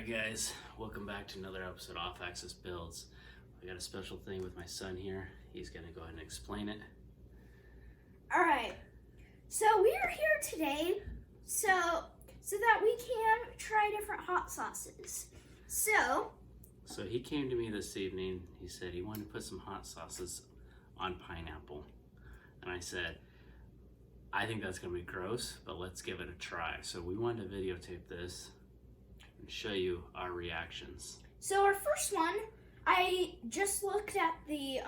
Guys, welcome back to another episode of Off Axis Builds. I got a special thing with my son here. He's gonna go ahead and explain it. Alright, so we are here today so that we can try different hot sauces. So he came to me this evening. He said he wanted to put some hot sauces on pineapple. And I said, I think that's gonna be gross, but let's give it a try. So we wanted to videotape this and show you our reactions. So our first one, I just looked at the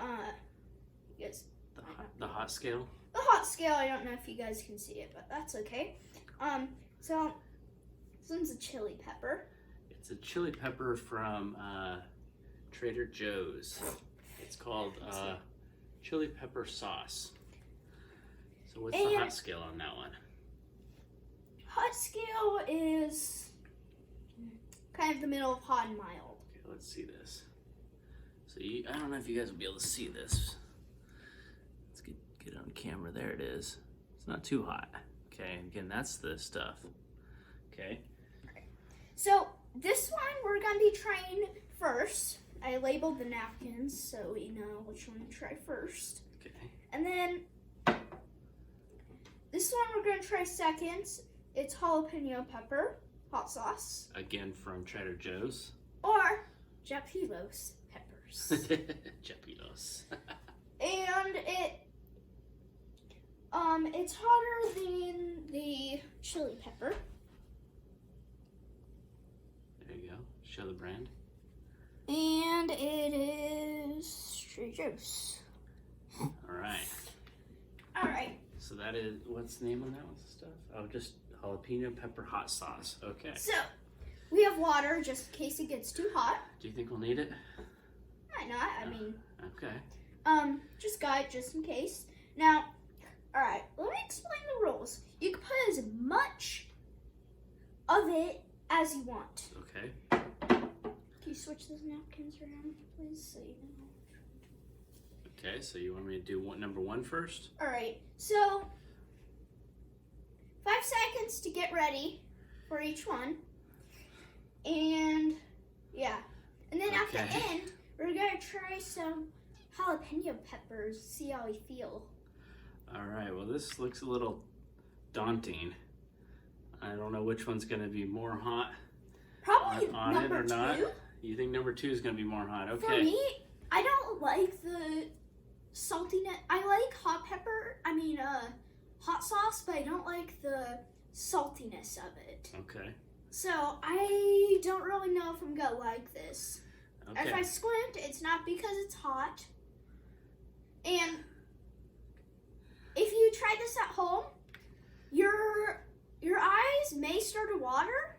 hot scale. The hot scale. I don't know if you guys can see it, but that's okay. So this one's a chili pepper. It's a chili pepper from Trader Joe's. It's called chili pepper sauce. So what's the hot scale on that one? Hot scale is kind of the middle of hot and mild. Okay, let's see this. So I don't know if you guys will be able to see this. Let's get it on camera. There it is. It's not too hot. Okay, and again, that's the stuff. Okay. So this one we're gonna be trying first. I labeled the napkins so we know which one to try first. Okay. And then this one we're gonna try second. It's jalapeno pepper hot sauce. Again from Trader Joe's. Or Japilos peppers. Japilos. And it's hotter than the chili pepper. There you go. Show the brand. And it is Trader Joe's. Alright. Alright. So that is, what's the name on that one stuff? Oh, just jalapeno pepper hot sauce. Okay. So, we have water just in case it gets too hot. Do you think we'll need it? Might not, I mean. Okay. Just got it just in case. Now, alright, let me explain the rules. You can put as much of it as you want. Okay. Can you switch those napkins around, please, so you know? Okay, so you want me to do number one first? Alright, so 5 seconds to get ready for each one. And yeah. And then at the end, we're gonna try some jalapeno peppers, see how we feel. Alright, well this looks a little daunting. I don't know which one's gonna be more hot. Probably on number it or 2. Not. You think number 2 is gonna be more hot? Okay. For me, I don't like the saltiness. I like hot sauce, but I don't like the saltiness of it. Okay. So I don't really know if I'm gonna like this. Okay. If I squint, it's not because it's hot. And if you try this at home, your eyes may start to water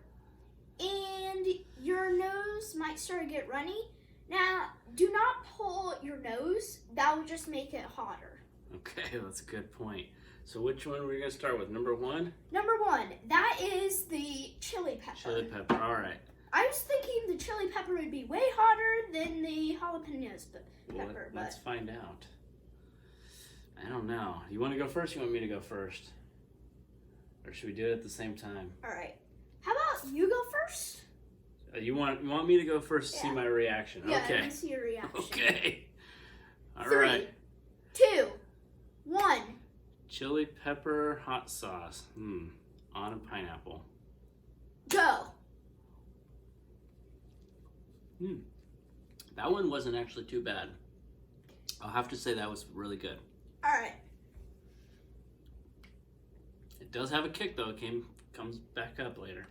and your nose might start to get runny. Now, do not pull your nose. That will just make it hotter. Okay, that's a good point. So which one are we going to start with? Number 1? Number 1, that is the chili pepper. Chili pepper, all right. I was thinking the chili pepper would be way hotter than the jalapenos pepper. Let's find out. I don't know. You want to go first or you want me to go first? Or should we do it at the same time? All right. How about you go first? You want me to go first to see my reaction? Yeah, okay. I want to see your reaction. Okay. All 3, right. 2, 1. Chili pepper hot sauce. On a pineapple. Go. That one wasn't actually too bad. I'll have to say that was really good. All right. It does have a kick though. It comes back up later.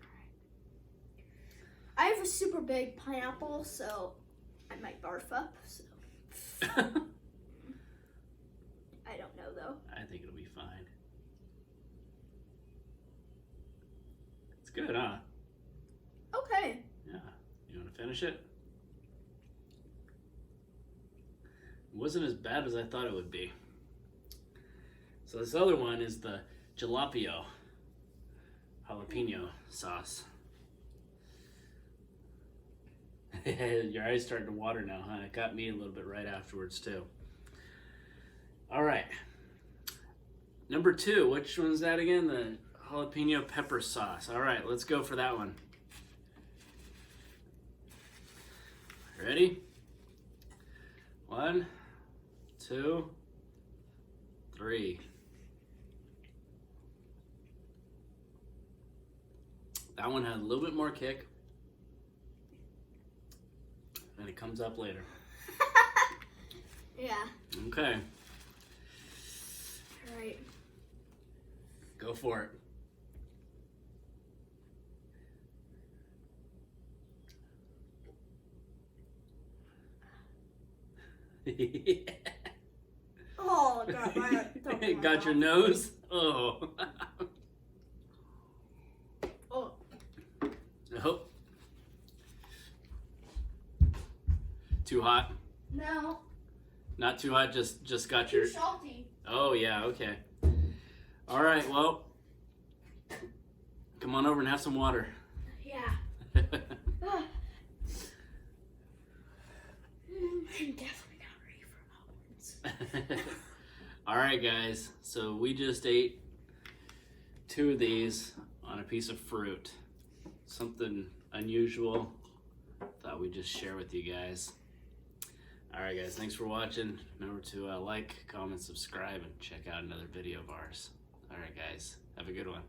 I have a super big pineapple, so I might barf up. So I don't know though. I think it'll be fine. good, huh? Okay. Yeah. You want to finish it? It wasn't as bad as I thought it would be. So this other one is the jalapeno jalapeno sauce. Your eyes starting to water now, huh? It got me a little bit right afterwards too. All right. Number 2, which one's that again? The jalapeno pepper sauce. All right, let's go for that one. Ready? 1, 2, 3. That one had a little bit more kick. And it comes up later. Yeah. Okay. All right. Go for it. Oh, God. Got your nose? Oh. Oh. Oh. Too hot? No. Not too hot, just got your... Too salty. Oh, yeah, okay. All right, well, come on over and have some water. Yeah. I'm definitely not ready for omelets. All right, guys, so we just ate 2 of these on a piece of fruit. Something unusual. Thought we'd just share with you guys. All right, guys, thanks for watching. Remember to like, comment, subscribe, and check out another video of ours. All right, guys, have a good one.